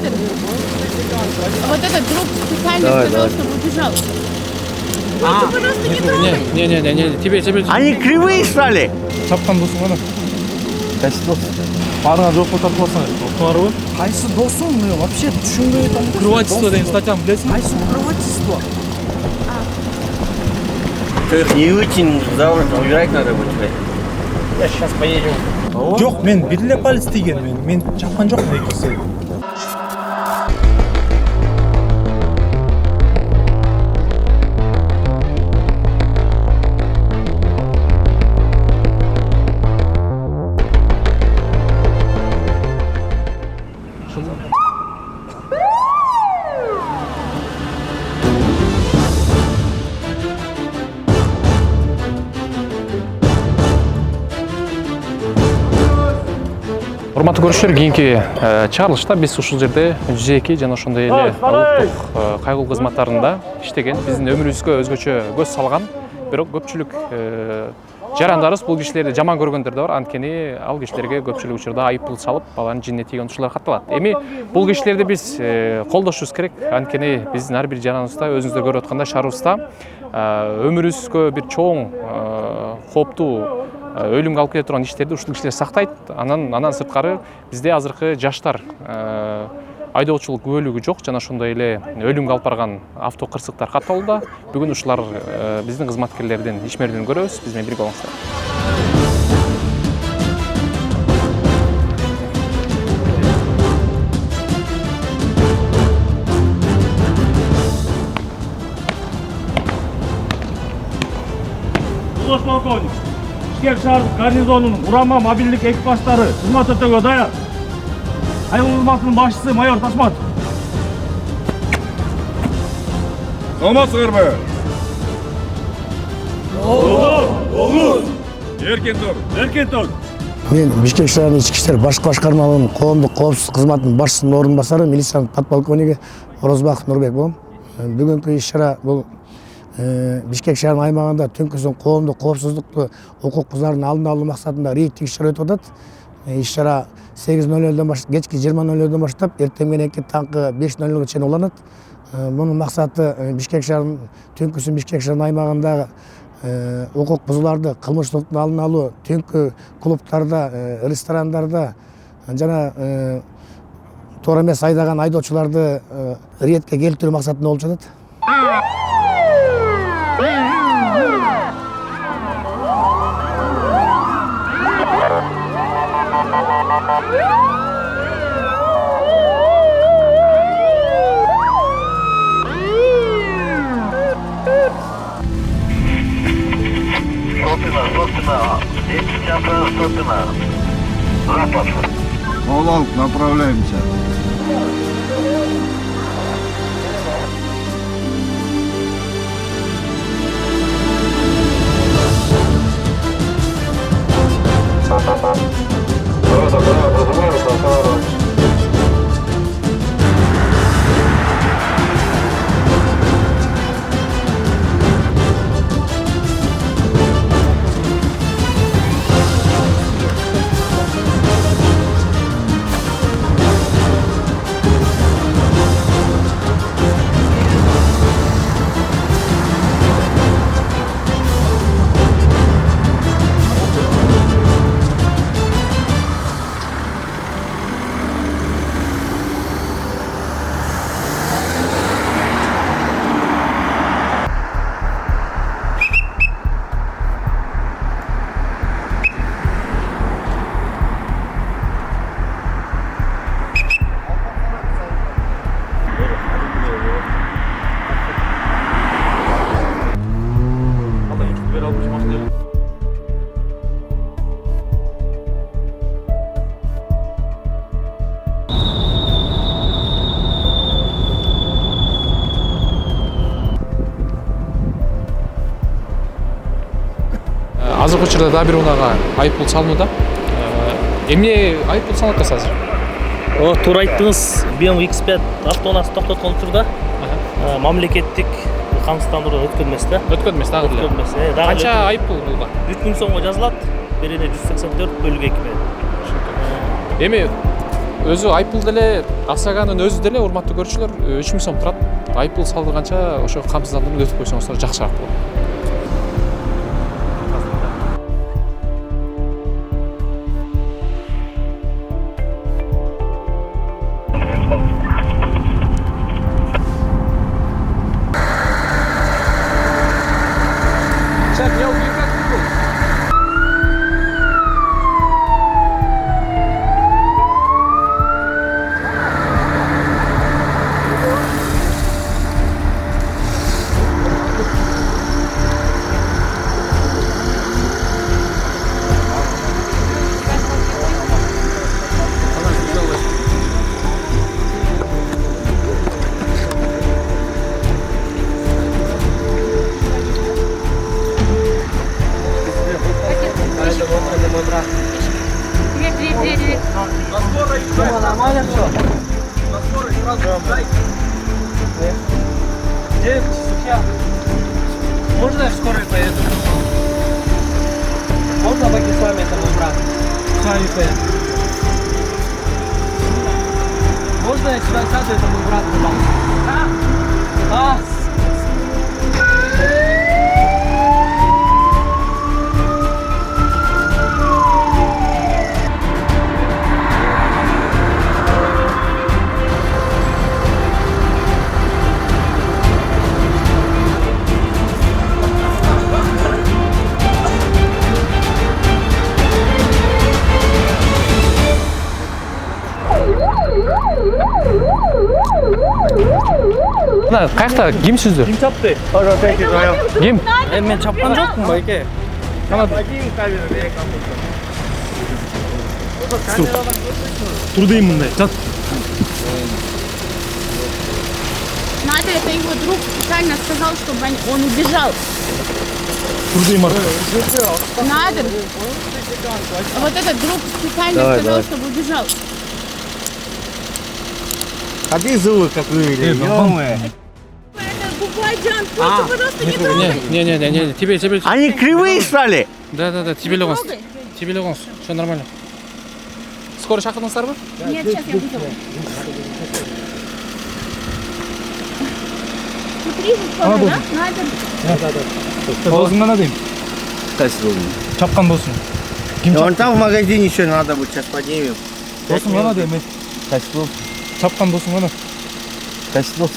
Вот этот друг специально сказал, чтобы убежал. Пожалуйста, не трогай. Не, тебе. Они кривые стали. Чапкан досуң ғана. Қайсы дос? Барыңа жоқ болып тартыласың. Бар ғой? Қайсы досың? Мен вообще түсінбей отырмын. Укрывательство деген статьяны білесің? Қайсы укрывательство? Не очень завтра убирать надо будет. Я сейчас поедем. Жоқ, мен белгілі полиция деген. Мен чапқан жоқ негізі. Урматтуу көрүүчүлөр, кийинки чыгарылышта биз ушул жерде жүзеки жана ошондой эле улуттук кайгылуу кызматтарында иштеген, биздин өмүрүбүзгө өзгөчө көз салган, бирок көпчүлүк жарандарыбыз бул кишилерди жаман көргөндөр да бар. Анткени ал кишилерге көпчүлүк учурда айыппул салып, баланын жинине тийген ушулар катталат. Эми бул кишилерди биз колдошубуз керек. Анткени биздин ар бир жараныбызда, өзүңүздөр көрүп аткандай, шаарыбызда өмүрүбүзгө бир чоң кооптуу өлүмгө алып келе турган иштерди ушул кишилер сактайт. Анан сырткары бизде азыркы жаштар айдоочулук бөлүгү жок жана ошондой эле өлүмгө алып барган авто кырсыктар катталууда. Бүгүн ушулар биздин кызматкерлердин ишмердүүлүгүн көрөбүз. Биз менен бирге болуңуздар. Полковник, Бишкек шаардык гарнизонунун урама мобилдик экипаждары кызмат өтөөгө даяр. Кайгылуу кызматынын башчысы майор Ташматов. Саламатсыздарбы? Эркен тур. Мен Бишкек шаарынын ички иштер башкы башкармалыгынын коомдук коопсуздук кызматынын башчысынын орун басары, милициянын подполковниги Орозбаков Нурбек болом. Бүгүнкү иш-чара бул Бишкек шаарынын аймагында түнкүсүн коомдук коопсуздукту, укук бузаардын алдын алуу максатында рейдтик иш-чара өтүп атат. Иш-чара 8:00-дөн баштап, кечки 20:00-дөн баштап, эртең мененки таңкы 5:00-га чейин уланат. Мунун максаты Бишкек шаарынын түнкүсүн Бишкек шаарынын аймагындагы укук бузууларды, кылмыштуулуктун алдын алуу, түнкү клубтарда, ресторандарда жана туура эмес айдаган айдоочуларды рейдке келтирүү максатында болуп жатат. Олал, направляемся. Азыркы учурда дагы бир унаага айыппул салынууда. Эмне айыппул салынып атасыз азыр? Туура айттыңыз. BMW X5 автоунаасы токтоткон учурда мамлекеттик камсыздандыруудан өткөн эмес да. Өткөн эмес дагы деле. Канча айыппул булга? 3000 сомго жазылат. Берене 184 бөлүк 2 менен. Эми өзү айыппул деле Асаганын өзү деле урматтуу көрүүчүлөр 3000 сом турат. Айыппул салдырганча ошо камсыздандырууну өтүп койсоңуздар жакшыраак болот. Можно я в скорой поеду? Можно пойти с вами, это мой брат? С вами поеду. Можно я сюда сяду, это мой брат, пожалуйста? А? Каякта кимсиздер? Ким чапты? Ким? Мен чапкан жокмун байке. Тур дейм мындай. Жат. Надя, это его друг специально сказал, чтобы он убежал. Тур дейм ар. Надя, вот этот друг специально сказал, чтобы убежал. Какие зубы, как вывели? Ё-моё. Это Бубайджан, просто, пожалуйста, не трогай. Не, тебе. Они кривые стали? Да, тебе легонс. трогай. Тебе легонс, все нормально. Скоро шақырдыңыздар? Нет, сейчас я вызову. Смотри, скоро, да? Надя. Досуң гана дейм. Кайсы зубы? Чапкан досуң. Ким Вон чапты? там в магазине еще надо будет, сейчас поднимем. Досуң гана дейм. Кайсы дос? Чапкан досуң гана. Кайсы дос?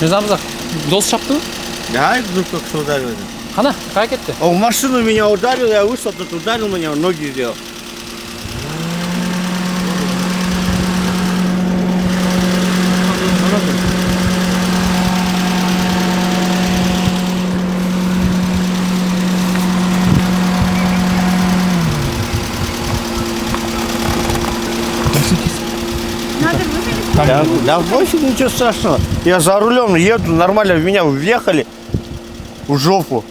Мырзамырза, дос шаптыбы? Да, вдруг только что ударил. Қана, қай кетті? Он в машину меня ударил, я вышел, тут ударил меня, он ноги сделал. Надя, вызови. Да больше ничего страшного. Я за рулем еду, нормально в меня въехали в жопу.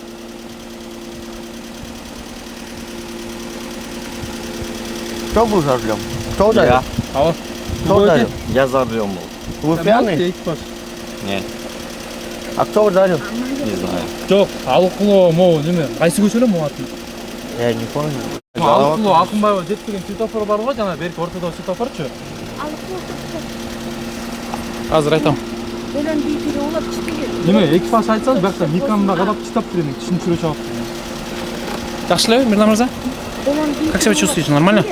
Кто был за рулем? Кто ударил? А Кто ударил? Я за рулем был. Вы пьяный? Нет, А кто ударил? не знаю. Жок, Алыкулова могу неме? Кайсы көчөлө могу атын? Я не помню. Алыкулова Акынбаева жетпеген светофор бар го, жана берки ортодогу светофорчу. Азыр айтам. Белен bir переулок 4. Неме, экипаж айтсаңыз, биякта Никанга кадап чистап берем, түшүнчүрө чабып. Жакшы элеби, Мирза мырза? Как себя чувствуете? Нормально?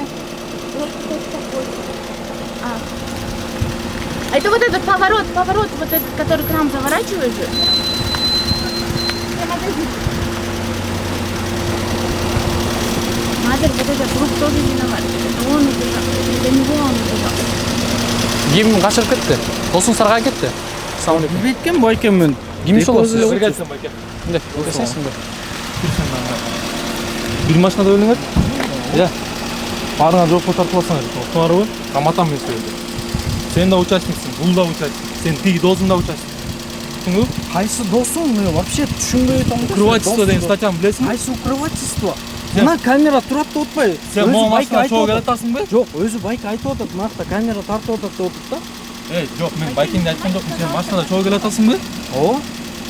А это вот этот поворот, вот этот, который к нам заворачивает же. Мадер, вот этот друг тоже виноват. Это он убежал. Для него он убежал. Ким качырып кетти? Досуңуздар кайда кетти? Ассалам алейкум. Беткем байкеммен. Ким иши болот? Бирге айтсам байке. Мындай, келсеңизби? Бир машинада өлүңөт. Я. Барыңа жокко тартып алсаңар, токтоңарбы? Каматам мен силерди. Сен да участниксиң, бул да участник. Сен тиги досуң да участник. Түшүндүңбү? Кайсы досуң? Мен вообще түшүнбөй атам. Укрывательство деген статьяны билесиңби? Кайсы укрывательство? Мына камера турат деп атпайбы? Сен могу машина чогуу келатасыңбы? Жок, өзү байка айтып атат. Мынакта камера тартып атат деп атат да. Жок, мен байкеңди айткан жокмун. Сен машинада чогуу келатасыңбы? Ооба.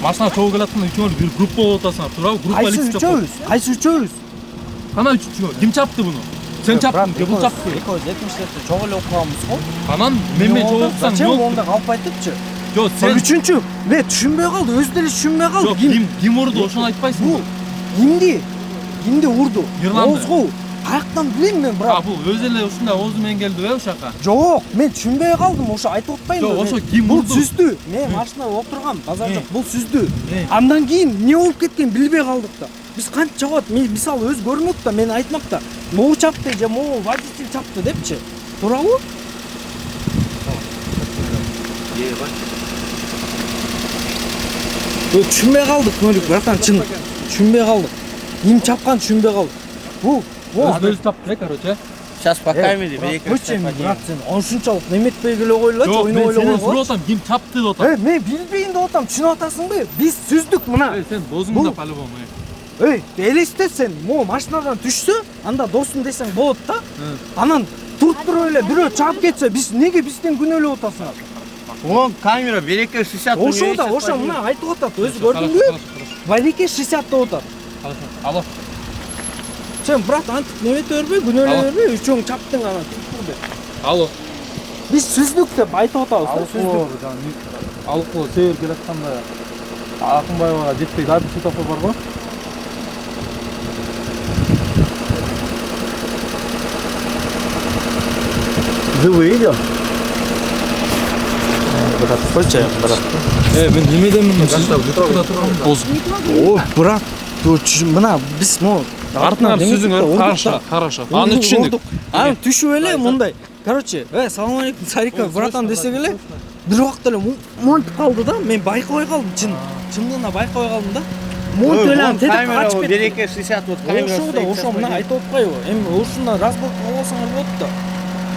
Машинада чогуу келатканда үчөөңөр бир группа болуп атасыңар, туурабы? Группа Кайсы лиц деп. үчөөбүз? Кайсы үчөөбүз? Кана үчөө? Ким чапты буну? Сен чаптың, же бул чапты. Экөөбүз 70-лерде жок эле окуганбыз го. Анан мен жолуксам Зачем жол. онда калып айтыпчы? Жок, сен Үчүнчү, мен түшүнбөй калды, өзү деле түшүнбөй калды. жок, ким урду, ошону айтпайсың. Бул кимди урду? Ирланды. Озгу. Каяктан билейм мен, брат? Бул өзү эле ушундай оозу менен келдиби ушака? Жок, мен түшүнбөй калдым, ошо айтып атпайм. Жок, ошо ким Бул урду? сүздү. Мен машинада отургам, базар жок, бул сүздү. Не? Андан кийин эмне болуп кеткенин билбей калдык да. Биз кантип чабат? Мен мисалы өзү көрмөк да, мен айтмак да. Могу чапты же могу водитель чапты депчи. Туурабы? Түшүнбөй калдык, Нурик, братан, чын. Түшүнбөй калдык. Ким чапкан түшүнбөй калдык. Бул Өзү чапты, короче. Сейчас пока мені Өчен, брат, сен ошунчалык неметпей келе койлачы, Жок, ойной мен сенен ойлогой. сурап атам, ким чапты деп атам. Мен билбейин деп атам, түшүнүп атасыңбы? Биз сүздүк мына. Сен дозуңда по-любому. Элестет сен, могу машинадан түшсө, анда досум десең болот да. Анан туруп эле бирөө чаап кетсе, биз неге бизден күнөөлөп атасың? Вон камера, береке 60. Ошо да, ошо мына айтып атат, өзү көрдүңбү? Варике 60 деп атат. Алло. Сен брат антип немете бербей, күнөөлөп бербей, үчөөң чаптың анан туруп. Алло. Биз сүздүк деп айтып атабыз, сүздүк. Алыкоо север келатканда Акынбаевага жетпей дабы светофор бар го. Живы идем? Брат, койчу, брат. Мен немедемин? Сиз метрода тургам. О, брат, мына биз могу Артынан сүзүңөр, хорошо. Аны түшүндүк. Аны түшүп эле мындай. Короче, салам алейкум, Сарика, братан десек эле, бир убакта эле монтип калды да, мен байкабай калдым, чындыгында байкабай калдым да. Монтип эле анан тетип Камера, качып кетти. береке 60. Вот камера. Ошо да, ошо мына айтып атпайбы? Эми ушундан разборка кылбасаңар болот да.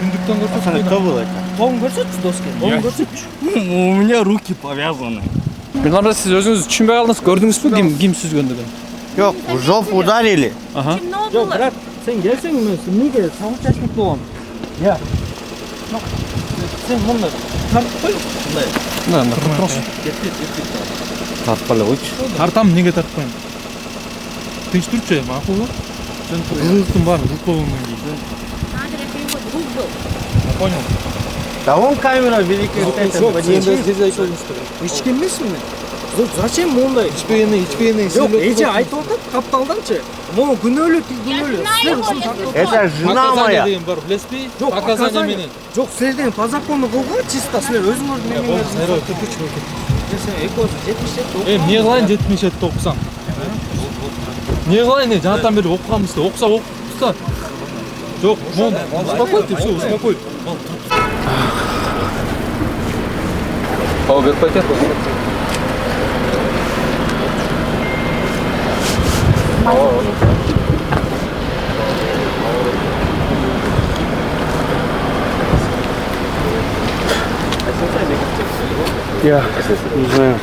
Түндүктөн көрсөтсөң. Кто был это? Колун көрсөтчү, доске. Колун көрсөтчү. У меня руки повязаны. Билмейм, сиз өзүңүз түшүнбөй калдыңыз, көрдүңүзбү ким сүзгөндүгүн? Yok, в жопу ударили. Ага. Жок, брат, сен келсең мен эмнеге самоучастник болом? Я. Сен мындай тартып кой. Мындай. Просто. Тартып эле койчу. Тартам, неге тартпайм? Тынч турчу, макулбу? Сен кызыктын баары руколуңдан кийин. Понял. Да вон камера, береке 60. Эч келмесин мен. Зачем мындай? Ичпегени Жок, эже айтып атат капталданчы. Могу күнөөлүү, күнөөлүү. Силер ушун тартып. Это жена моя. деген бар, билесизби? Жок, Показания менен. Жок, силер деген по закону кылган, чисто силер өзүңөрдүн эмеңерди. Сен экөөбүз 70 Эмне кылайын 77 окусам? Не кылайын, жанатан бери окуганбыз да, окуса окуп да. Жок, успокойте, все, успокой. О, бек пакет. Я не знаю.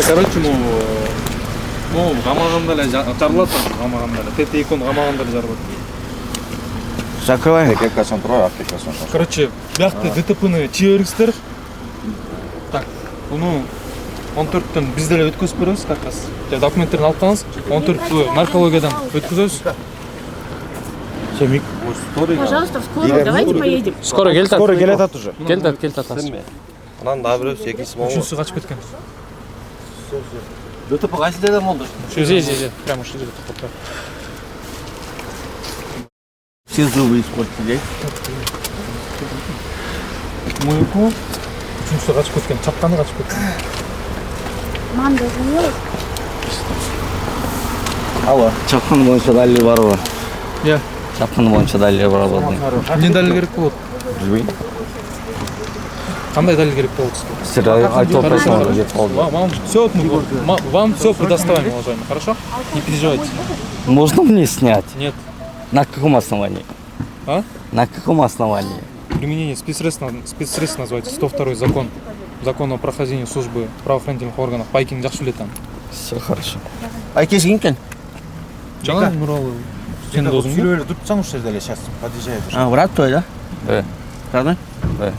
Короче, могу камаганда эле жарылат, камаганда эле. ТТ2-ны камаганда эле жарылат. Закрывай. Короче, бияқта ДТП-ны чыгарыңыздар. Так, буну 14-төн биз деле өткөзүп беребиз, как раз. Документтерин алып калыңыз. 14 наркологиядан өткөзөбүз. Пожалуйста, в скорую, давайте поедем. Скоро келет. Скоро келатат уже. Келет атат. Анан дагы бирөөсү экинчиси могу. Үчүнчүсү качып кеткен. ДТП кайсы жерде болду? Же, прямо ушул жерде токтоп. Все зубы испортили. Мойку. Үчүнчүсү качып кеткен, чапканы качып кеткен. Мам, дозвонилась? Алло. Чапкан боюнча далили барбы? Я. Чапкан боюнча далили барбы? Эмне далил керек болот? Билбейм. Кандай далил керек болот сизге? Сиз айтып атпайсыңар, жетип калды. Вам все предоставим, уважаемый, хорошо? Не переживайте. Можно мне снять? Нет. На каком основании? А? На каком основании? Применение спецсредств называется 102 закон. Закон о прохождении службы правоохранительных органов. Пайкин жакшы билет аны. Все хорошо. Айкеш кимкен? Жана Нуралы. Сен досуңбу? Сүйлөөлө турсаң ушул жерде эле сейчас подъезжает. А, брат твой, да? Да. Родной? Да.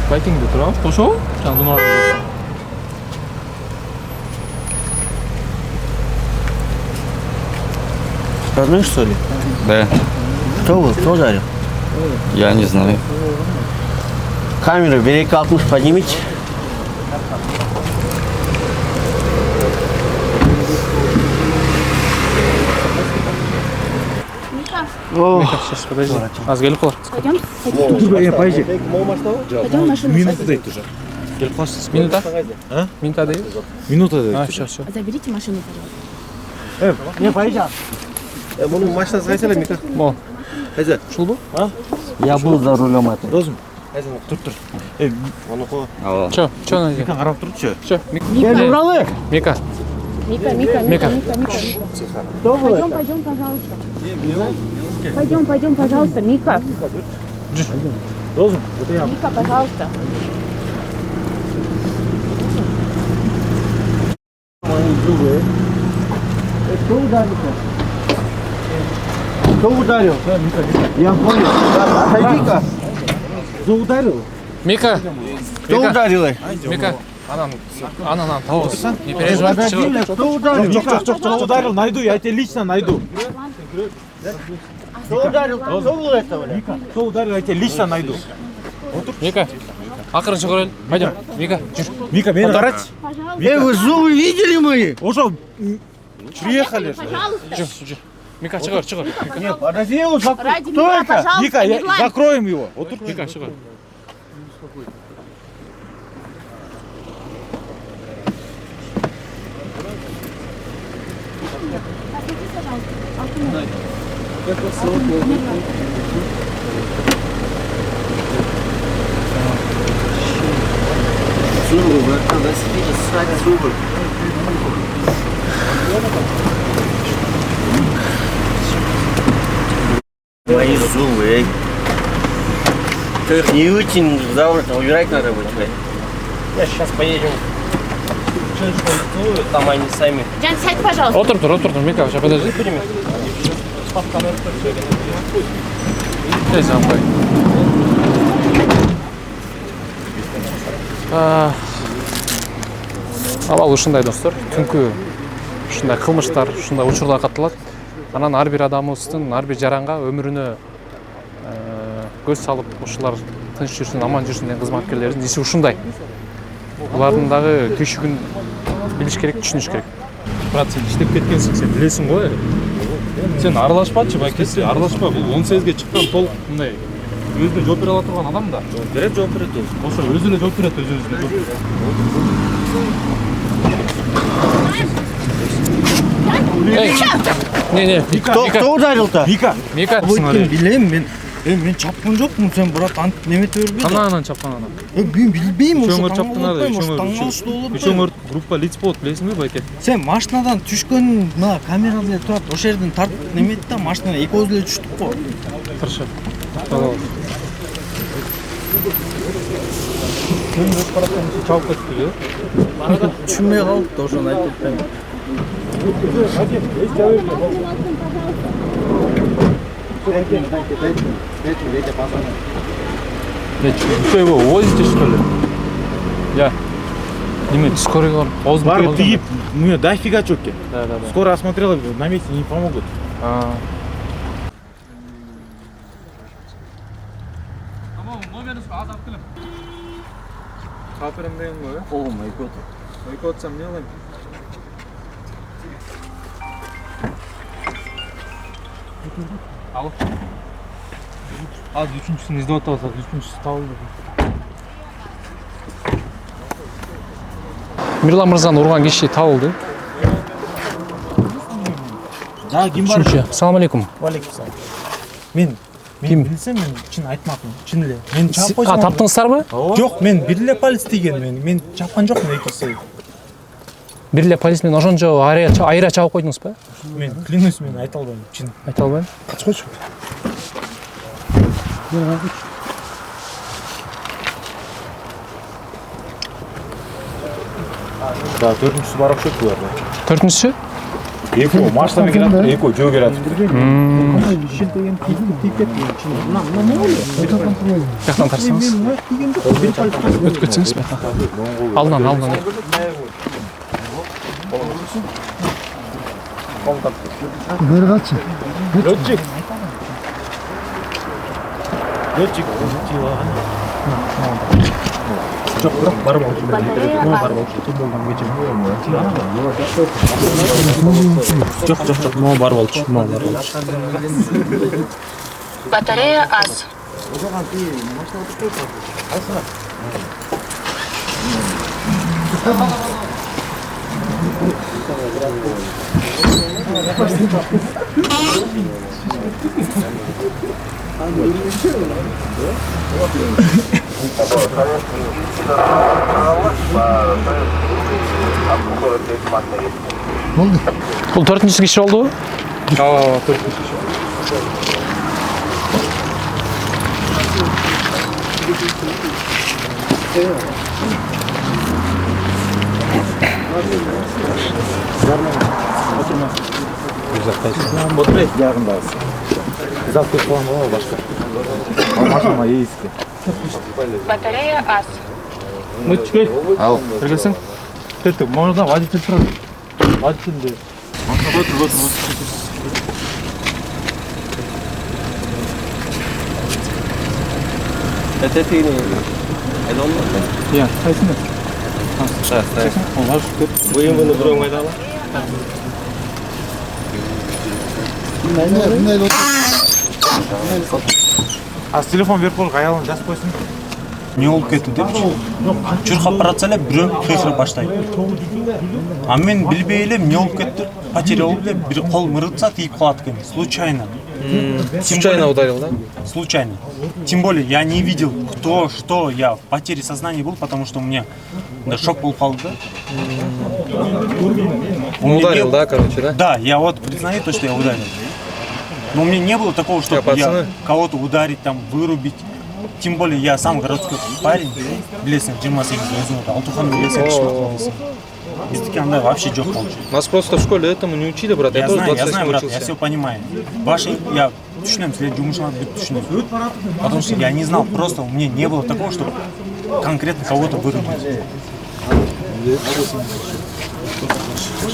Пайкинде турабы? Кошо? Жана Нуралы. Родной, что ли? Да. Кто был? Кто ударил? Я не знаю. Камеру берег Алтуш поднимите. Мика, сейчас, подожди. Аз келіп қалар. Пойдем машину. Минута дайт уже. Минута? Минута дайт? Минута дайт. Все. Заберите машину, пожалуйста. Не, поезжай. Bunu maçtan sayısıyla Mika. Бол. Hadi. Ушул бу? Я был за рулем это. Досым. Тур. Onu koy. Чо надо? Мика қарап тұршы. Чо? Gel Nuralı. Мика. Мика. Пойдем, пожалуйста. Пойдем, пожалуйста, Мика. Досым. Мика, пожалуйста. Кто ударил? Я понял. Отойди-ка. Кто ударил? Мика. Кто ударил? Мика. Анан тауыз. Не переживай. Подожди, кто ударил? Кто ударил? Найду, я тебе лично найду. Кто ударил? Кто был этого? Кто ударил, я тебе лично найду. Мика. Ақырын шығарайын. Пойдем. Мика, жүр. Мика, мені қарашы. Вы зубы видели мои? Уже приехали. Жүр. Мика, шығар. Нет, подожди, его Ради кто меня, это? пожалуйста, Мика, не лай. закроем его. Мика, шығар. Зубы, братан, нас видят ссать зубы. Мои зубы, эй. Ты их не вытянул, завтра убирать надо будет, блядь. Я сейчас поедем. Там они сами. Жан, сядь, пожалуйста. Отыр, Мика, сейчас подожди. Тез ампай. Абал ушундай достор, түнкү ушундай кылмыштар, ушундай учурлар катталат. Анан ар бир адамыбыздын ар бир жаранга өмүрүнө көз салып ушулар тынч жүрсүн, аман жүрсүн деген кызматкерлердин иси ушундай. Булардын дагы күйшүгүн билиш керек, түшүнүш керек. Брат, сен иштеп кеткенсің, сен білесің ғой. Сен аралашпачы, байкесі, аралашпа. Бұл 18-ге шыққан толық мындай өзіне жооп бере ала турган адам да. Берет, жооп берет өзі. Ошо өзүнө жооп берет, өзүнө жооп Не. Кто ударил-то? Мика. Билем мен чапкан жокмун, сен брат антип немете бербе. Анан чапкан анан. Мен билбейм, ошо Үчөңөр чапкан ада, үчөңөр группа лиц болот, билесиңби байке? Сен машинадан түшкөн, мына камера деле турат, ошол жерден тартып неметти да, машинадан экөөбүз эле түштүк го. Хорошо. Сен өз карасаң чалып кетти, э? Түшүнбөй калып да, ошону айтып атпайм. Что его возите, что ли? Я. Неме, скорый Бар тиіп, мне дофига чётки. Да. Скоро осмотрела, на месте не помогут. Каперім деген ғой, э? О, мой год. Майка отсам не алайын. Алло. Az üçüncüsünü izle otarsak, üçüncüsü tavıldı. Мирлан мырзаны урган киши табылды. Да, ким бар? Үшінші. Ассаламу алейкум. Алейкум. Мен білсем, мен чын айтмақпын. Чын эле. Мен чапып А, койсом. таптыңыздарбы? Жоқ, мен бир эле полис деген, мен чапкан жокмун экиси. Бир эле полисмен ошончо айра чабып койдуңуз ба? Мен клянусь, мен айта албайм, чын. Айта албайм. Качкойчу. Да, төртүнчүсү бар окшойт буларда. Төртүнчүсү? Экөө машинамен келатыр, экөө жөө келатыр. Жактан тарсаңыз. Өтүп кетсеңиз бе? Алдынан. Батарея ас. Бул 4-нчү киши болду. ооба 4-киши. Батарея ас. Мычкой. Кіргесің? Тетті, можно водитель тұрады. Водительді. Это ты не... Это он? Иә, қайсыңда? Олар жүктеп. Бұйым бұны бір оңайда ала? Аз телефон беріп қойып аялын жазып қойсын. Не болып кетті деп жүріп бара жатса эле бирөө кыйкырып баштайт. А мен билбей элем не болып кетти. Потеря болуп эле бир кол мыргытса тийип калат экен. Случайно. Случайно ударил, да? Случайно. Тем более я не видел, кто, что. Я в потере сознания был, потому что у меня шок был калды, да? Он ударил, да, короче, да? Да, я вот признаю то, что я ударил. Но у меня не было такого, что я кого-то ударить, там, вырубить. Тем более я сам городской парень, билесин 28 өзүмө алтухан билесин киши. Биздики андай вообще жок болчу. Нас просто в школе этому не учили, брат. Я знаю, брат, я все понимаю. Ваши, я түшүнөм, силер жумушуңарды бүт түшүнөм. Потому что я не знал, просто у меня не было такого, что конкретно кого-то вырубить.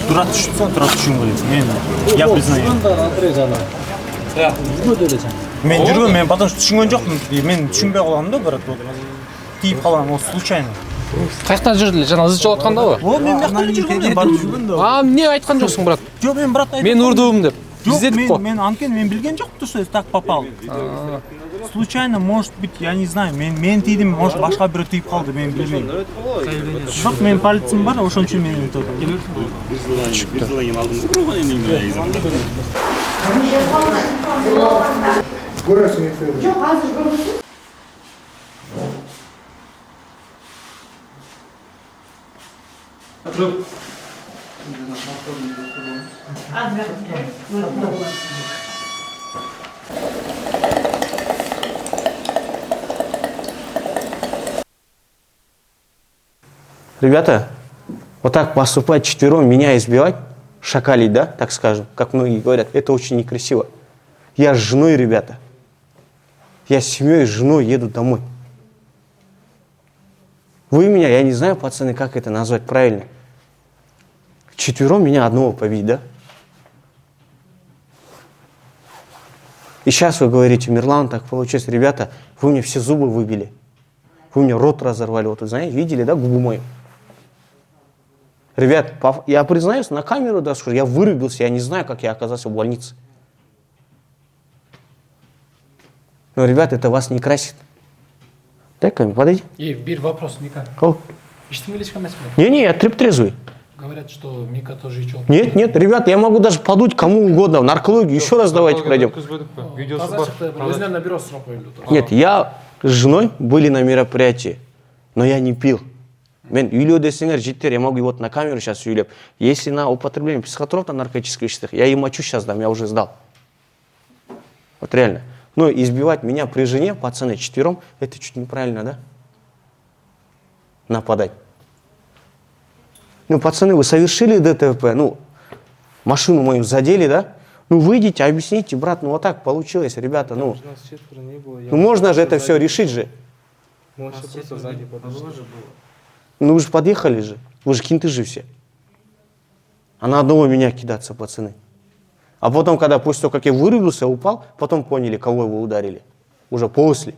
Тура түшүнсөң, тура түшүн керек. Я признаю. Мен жүргөм, мен потом түшүнгөн жокмун. Мен түшүнбөй калгам да, брат. Тийип калгам, ол случайно. Каяктан жүрдү эле? Жана ызы чыгып атканда го? О, мен бияктан эле жүргөм, мен барып жүргөм да. Эмне айткан жоксуң, брат? Жок, мен брат айтып. Мен урдум деп. Издедик го. Мен анткени мен билген жокмун, что я так попал. Случайно, может быть, я не знаю, мен тийдим, может башка бирөө тийип калды, мен билбейм. Жок, мен полициям бар, ошон үчүн мен өтөп. Жок, азыр көрбөйсүң? Ребята, вот так поступать четвером, меня избивать, шакалить, да, так скажем, как многие говорят, это очень некрасиво. Я с женой, ребята. Я с семьей, с женой еду домой. Вы меня, я не знаю, пацаны, как это назвать правильно. Четвером меня одного побить, да? И сейчас вы говорите, Мирлан, так получилось, ребята, вы мне все зубы выбили. Вы мне рот разорвали, вот вы знаете, видели, да, губу мою? Ребят, я признаюсь, на камеру, да, скажу, я вырубился, я не знаю, как я оказался в больнице. Но, ребят, это вас не красит. Дай-ка, подойди. И бир вопрос, Мика. О. Не-не, я трезвый. Говорят, что Мика тоже ичел. Нет, нет, ребят, я могу даже подуть кому угодно в наркологию. Еще раз давайте пройдем. Нет, я с женой были на мероприятии, но я не пил. Мен үйлеу десеңер, жеттер, я могу вот на камеру сейчас үйлеп. Если на употребление психотропных наркотических веществ, я и мочу сейчас дам, я уже сдал. Вот реально. Но избивать меня при жене, пацаны, четвером, это чуть неправильно, да? Нападать. Ну, пацаны, вы совершили ДТП, ну, машину мою задели, да? Ну, выйдите, объясните, брат, ну, вот так получилось, ребята, ну. Ну, можно же это все решить же. Ну, вы же подъехали же, вы же кенты же все. А на одного меня кидаться, пацаны. А потом, когда после того, как я вырубился, упал, потом поняли, кого его ударили. Уже после.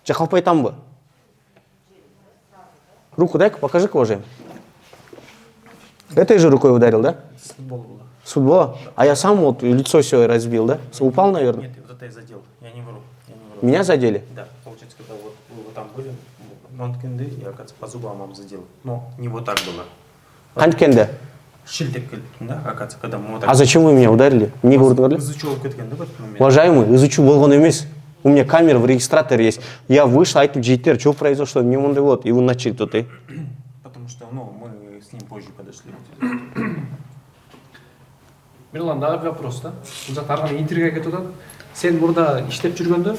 Чахалпай там бы. Руку дай-ка, покажи-ка, уважаемый. Этой же рукой ударил, да? С футбола было. С футбола? А я сам вот лицо все разбил, да? Упал, наверное? Нет, вот это я задел. Я не вру. Меня задели? Да, получается, когда вот вы там были, Монткинды, я, оказывается, по зубам вам задел. Но не вот так было. Канткенде. Шильдек, да, оказывается, когда мы вот так... А зачем вы меня ударили? Не говорили? Изучил кеткен, да, в этот момент? Уважаемый, изучу болған емес. У меня камера в регистраторе есть. Я вышел, айтып життер, что произошло? Мне он вот, и он начал тут. Потому что, ну, мы с ним позже подошли. Мирлан, дагы bir вопрос да. Бул жакта ар кандай интрига кетип атат. Сен мурда иштеп жүргөндө,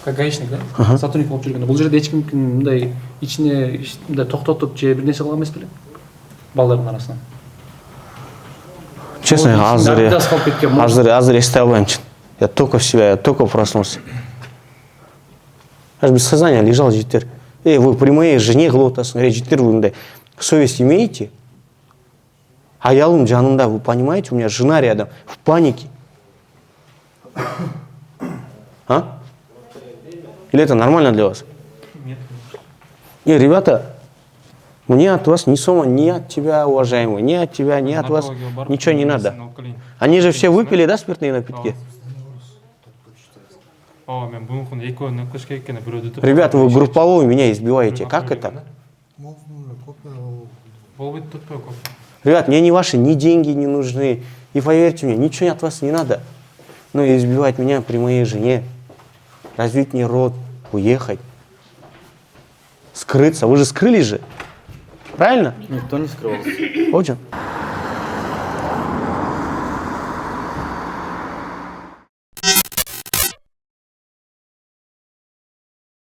как гаишник да, сотрудник болуп жүргөндө, бул жерде эч ким мындай ичине мындай токтотуп же бир нерсе кылган эмес беле? Балдардын арасынан. Честно, азыр эстей албайм. Я только в себя, я только проснулся. Аж без сознания лежал життер. Вы при моей жене глотасың, життер вы мындай. Совесть имеете? Аялым жанымда, вы понимаете, у меня жена рядом, в панике. А? Или это нормально для вас? Нет. Не, ребята, мне от вас ни сома, ни от тебя, уважаемый, ни от тебя, ни от вас ничего не надо. Они же все выпили, да, спиртные напитки? Ребята, вы групповой меня избиваете. Как это? Ребят, мне ни ваши, ни деньги не нужны. И поверьте мне, ничего от вас не надо. Но избивать меня при моей жене, развить мне рот, уехать, скрыться. Вы же скрылись же. Правильно? Никто не скрывался. Очень.